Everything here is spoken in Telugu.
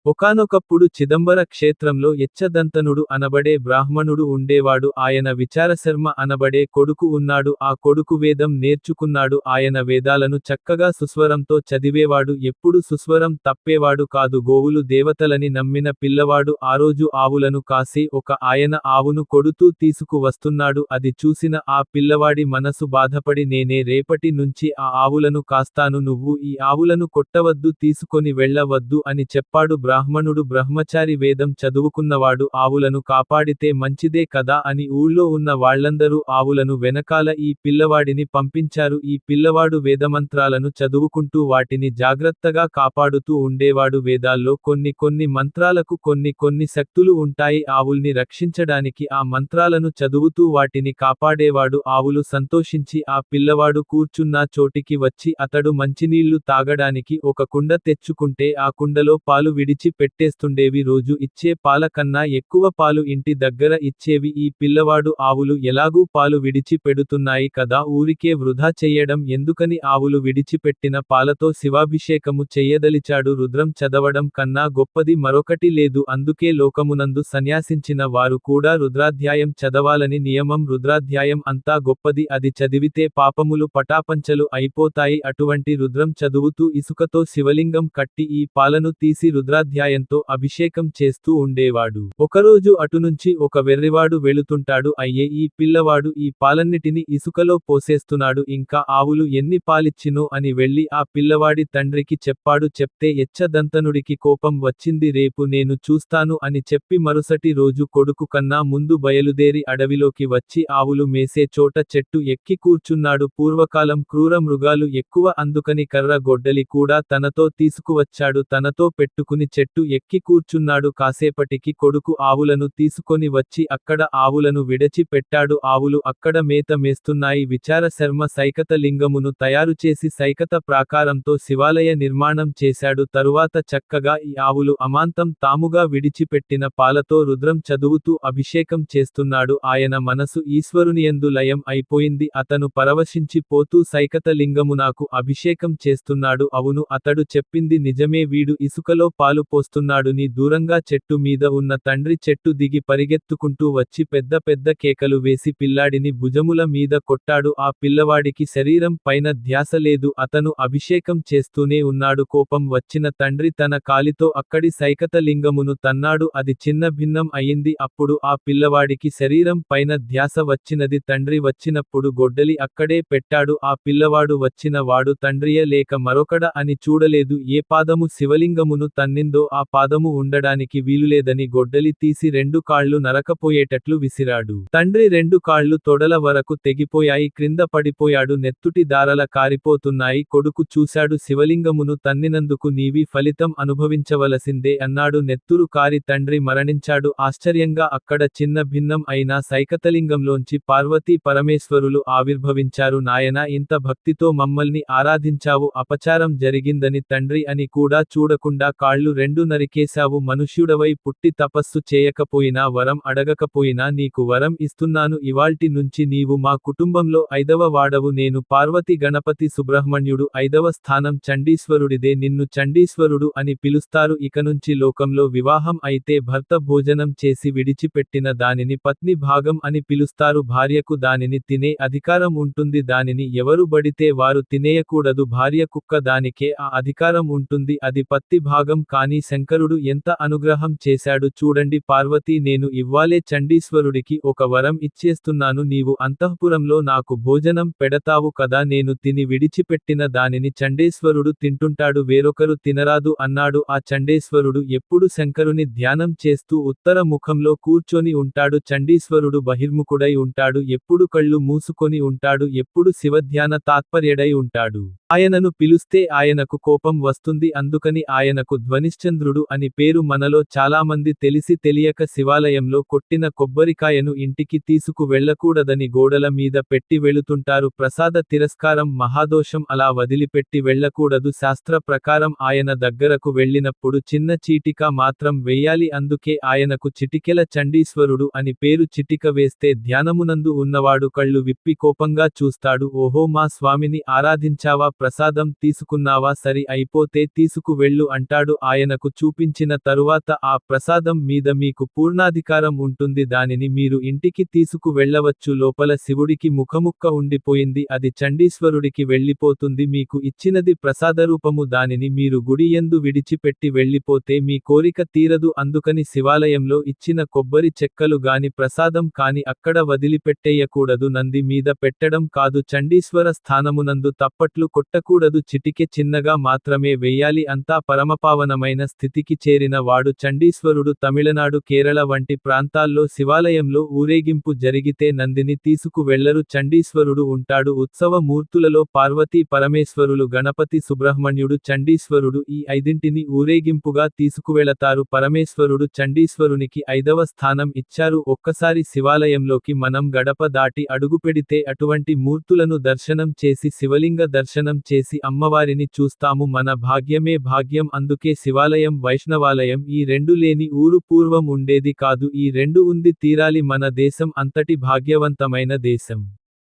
ఒకానొకప్పుడు చిదంబర క్షేత్రంలో యచ్చదంతనుడు అనబడే బ్రాహ్మణుడు ఉండేవాడు. ఆయన విచారశర్మ అనబడే కొడుకు ఉన్నాడు. ఆ కొడుకు వేదం నేర్చుకున్నాడు. ఆయన వేదాలను చక్కగా సుస్వరంతో చదివేవాడు. ఎప్పుడు సుస్వరం తప్పేవాడు కాదు. గోవులు దేవతలని నమ్మిన పిల్లవాడు. ఆరోజు ఆవులను కాసి ఒక ఆయన ఆవును కొడుతూ తీసుకు వస్తున్నాడు. అది చూసిన ఆ పిల్లవాడి మనసు బాధపడి నేనే రేపటి నుంచి ఆ ఆవులను కాస్తాను, నువ్వు ఈ ఆవులను కొట్టవద్దు, తీసుకొని వెళ్ళవద్దు అని చెప్పాడు. బ్రాహ్మణుడు బ్రహ్మచారి, వేదం చదువుకున్నవాడు. ఆవులను కాపాడితే మంచిదే కదా అని ఊళ్ళో ఉన్న వాళ్ళందరూ ఆవులను వెనకాల ఈ పిల్లవాడిని పంపించారు. ఈ పిల్లవాడు వేదమంత్రాలను చదువుకుంటూ వాటిని జాగ్రత్తగా కాపాడుతూ ఉండేవాడు. వేదాల్లో కొన్ని మంత్రాలకు కొన్ని శక్తులు ఉంటాయి. ఆవుల్ని రక్షించడానికి ఆ మంత్రాలను చదువుతూ వాటిని కాపాడేవాడు. ఆవులు సంతోషించి ఆ పిల్లవాడు కూర్చున్న చోటికి వచ్చి అతడు మంచినీళ్లు తాగడానికి ఒక కుండ తెచ్చుకుంటే ఆ కుండలో పాలు విడిచి పెట్టేస్తుండేవి. రోజు ఇచ్చే పాల కన్నా ఎక్కువ పాలు ఇంటి దగ్గర ఇచ్చేవి. ఈ పిల్లవాడు ఆవులు ఎలాగూ పాలు విడిచి పెడుతున్నాయి కదా, ఊరికే వృధా చెయ్యడం ఎందుకని ఆవులు విడిచిపెట్టిన పాలతో శివాభిషేకము చెయ్యదలిచాడు. రుద్రం చదవడం కన్నా గొప్పది మరొకటి లేదు. అందుకే లోకమునందు సన్యాసించిన వారు కూడా రుద్రాధ్యాయం చదవాలని నియమం. రుద్రాధ్యాయం అంతా గొప్పది. అది చదివితే పాపములు పటాపంచలు అయిపోతాయి. అటువంటి రుద్రం చదువుతూ ఇసుకతో శివలింగం కట్టి ఈ పాలను తీసి రుద్రాధ్యాయంతో అభిషేకం చేస్తూ ఉండేవాడు. ఒకరోజు అటునుంచి ఒక వెర్రివాడు వెళుతుంటాడు. అయ్యే, ఈ పిల్లవాడు ఈ పాలన్నిటిని ఇసుకలో పోసేస్తున్నాడు, ఇంకా ఆవులు ఎన్ని పాలిచ్చినో అని వెళ్ళి ఆ పిల్లవాడి తండ్రికి చెప్పాడు. చెప్తే యచ్చదంతనుడికి కోపం వచ్చింది. రేపు నేను చూస్తాను అని చెప్పి మరుసటి రోజు కొడుకు కన్నా ముందు బయలుదేరి అడవిలోకి వచ్చి ఆవులు మేసే చోట చెట్టు ఎక్కి కూర్చున్నాడు. పూర్వకాలం క్రూర మృగాలు ఎక్కువ, అందుకని కర్ర గొడ్డలి కూడా తనతో తీసుకువచ్చాడు. తనతో పెట్టుకుని చెట్టు ఎక్కి కూర్చున్నాడు. కాసేపటికి కొడుకు ఆవులను తీసుకొని వచ్చి అక్కడ ఆవులను విడచి పెట్టాడు. ఆవులు అక్కడ మేత మేస్తున్నాయి. విచారశర్మ సైకత లింగమును తయారుచేసి సైకత ప్రాకారంతో శివాలయ నిర్మాణం చేశాడు. తరువాత చక్కగా ఈ ఆవులు అమాంతం తాముగా విడిచిపెట్టిన పాలతో రుద్రం చదువుతూ అభిషేకం చేస్తున్నాడు. ఆయన మనసు ఈశ్వరునియందు లయం అయిపోయింది. అతను పరవశించి పోతూ సైకత లింగము నాకు అభిషేకం చేస్తున్నాడు. అవును, అతడు చెప్పింది నిజమే, వీడు ఇసుకలో పాలు పోస్తున్నాడు. నీ దూరంగా చెట్టు మీద ఉన్న తండ్రి చెట్టు దిగి పరిగెత్తుకుంటూ వచ్చి పెద్ద కేకలు వేసి పిల్లాడిని భుజముల మీద కొట్టాడు. ఆ పిల్లవాడికి శరీరం పైన ధ్యాస లేదు. అతను అభిషేకం చేస్తూనే ఉన్నాడు. కోపం వచ్చిన తండ్రి తన కాలితో అక్కడి సైకత లింగమును తన్నాడు. అది చిన్న భిన్నం అయింది. అప్పుడు ఆ పిల్లవాడికి శరీరం పైన ధ్యాస వచ్చినది. తండ్రి వచ్చినప్పుడు గొడ్డలి అక్కడే పెట్టాడు. ఆ పిల్లవాడు వచ్చిన వాడు తండ్రియ లేక మరొకడ అని చూడలేదు. ఏ పాదము శివలింగమును తన్నిందో ఆ పాదము ఉండడానికి వీలులేదని గొడ్డలి తీసి 2 కాళ్ళు నరకపోయేటట్లు విసిరాడు. తండ్రి 2 కాళ్ళు తొడల వరకు తెగిపోయాయి. క్రింద పడిపోయాడు. నెత్తుటి దారల కారిపోతున్నాయి. కొడుకు చూశాడు. శివలింగమును తన్నినందుకు నీవి ఫలితం అనుభవించవలసిందే అన్నాడు. నెత్తురు కారి తండ్రి మరణించాడు. ఆశ్చర్యంగా అక్కడ చిన్న భిన్నం అయినా సైకతలింగంలోంచి పార్వతీ పరమేశ్వరులు ఆవిర్భవించారు. నాయనా, ఇంత భక్తితో మమ్మల్ని ఆరాధించావు, అపచారం జరిగిందని తండ్రి అని కూడా చూడకుండా కాళ్ళు 2 నరికేశావు. మనుష్యుడవై పుట్టి తపస్సు చేయకపోయినా వరం అడగకపోయినా నీకు వరం ఇస్తున్నాను. ఇవాల్టి నుంచి నీవు మా కుటుంబంలో 5వ వాడవు. నేను పార్వతి గణపతి సుబ్రహ్మణ్యుడు. 5వ స్థానం చండీశ్వరుడిదే. నిన్ను చండీశ్వరుడు అని పిలుస్తారు. ఇకనుంచి లోకంలో వివాహం అయితే భర్త భోజనం చేసి విడిచిపెట్టిన దానిని పత్ని భాగం అని పిలుస్తారు. భార్యకు దానిని తినే అధికారం ఉంటుంది. దానిని ఎవరు బడితే వారు తినేయకూడదు. భార్య కుక్క, దానికే ఆ అధికారం ఉంటుంది. అది పత్తి భాగం. కానీ శంకరుడు ఎంత అనుగ్రహం చేశాడు చూడండి. పార్వతీ, నేను ఇవ్వాలే చండీశ్వరుడికి ఒక వరం ఇచ్చేస్తున్నాను. నీవు అంతఃపురంలో నాకు భోజనం పెడతావు కదా, నేను తిని విడిచిపెట్టిన దానిని చండేశ్వరుడు తింటుంటాడు, వేరొకరు తినరాదు అన్నాడు. ఆ చండేశ్వరుడు ఎప్పుడు శంకరుని ధ్యానం చేస్తూ ఉత్తర ముఖంలో కూర్చొని ఉంటాడు. చండీశ్వరుడు బహిర్ముఖుడై ఉంటాడు. ఎప్పుడు కళ్ళు మూసుకొని ఉంటాడు. ఎప్పుడు శివధ్యాన తాత్పర్యడై ఉంటాడు. ఆయనను పిలుస్తే ఆయనకు కోపం వస్తుంది. అందుకని ఆయనకు ధ్వనిశ్చంద్రుడు అని పేరు. మనలో చాలామంది తెలిసి తెలియక శివాలయంలో కొట్టిన కొబ్బరికాయను ఇంటికి తీసుకు వెళ్ళకూడదని గోడల మీద పెట్టి వెళుతుంటారు. ప్రసాద తిరస్కారం మహాదోషం. అలా వదిలిపెట్టి వెళ్ళకూడదు. శాస్త్ర ప్రకారం ఆయన దగ్గరకు వెళ్ళినప్పుడు చిన్న చీటిక మాత్రం వెయ్యాలి. అందుకే ఆయనకు చిటికెల చండీశ్వరుడు అని పేరు. చిటిక వేస్తే ధ్యానమునందు ఉన్నవాడు కళ్ళు విప్పి కోపంగా చూస్తాడు. ఓహో, మా స్వామిని ఆరాధించావా, ప్రసాదం తీసుకున్నావా, సరి అయిపోతే తీసుకు వెళ్ళు అంటాడు. ఆయన ఆయనకు చూపించిన తరువాత ఆ ప్రసాదం మీద మీకు పూర్ణాధికారం ఉంటుంది దానిని మీరు ఇంటికి తీసుకు వెళ్ళవచ్చు లోపల శివుడికి ముఖముక్క ఉండిపోయింది అది చండీశ్వరుడికి వెళ్ళిపోతుంది మీకు ఇచ్చినది ప్రసాదరూపము దానిని మీరు గుడి యందు విడిచిపెట్టి వెళ్ళిపోతే మీ కోరిక తీరదు అందుకని శివాలయంలో ఇచ్చిన కొబ్బరి చెక్కలు గాని ప్రసాదం కాని అక్కడ వదిలిపెట్టేయకూడదు నంది మీద పెట్టడం కాదు చండీశ్వర స్థానమునందు తప్పట్లు కొట్టకూడదు చిటికె చిన్నగా మాత్రమే వెయ్యాలి అంతా పరమపావనమైన స్థితికి చేరిన వాడు చండీశ్వరుడు తమిళనాడు కేరళ వంటి ప్రాంతాల్లో శివాలయంలో ఊరేగింపు జరిగితే నందిని తీసుకు వెళ్లరు చండీశ్వరుడు ఉంటాడు ఉత్సవ మూర్తులలో పార్వతీ పరమేశ్వరులు గణపతి సుబ్రహ్మణ్యుడు చండీశ్వరుడు ఈ ఐదింటిని ఊరేగింపుగా తీసుకువెళతారు పరమేశ్వరుడు చండీశ్వరునికి 5వ స్థానం ఇచ్చారు ఒక్కసారి శివాలయంలోకి మనం గడప దాటి అడుగుపెడితే అటువంటి మూర్తులను దర్శనం చేసి శివలింగ దర్శనం చేసి అమ్మవారిని చూస్తాము మన భాగ్యమే భాగ్యం అందుకే శివాలయం వైష్ణవాలయం ఈ రెండు లేని ఊరు పూర్వం ఉండేది కాదు ఈ రెండు ఉంది తీరాలి మన దేశం అంతటి భాగ్యవంతమైన దేశం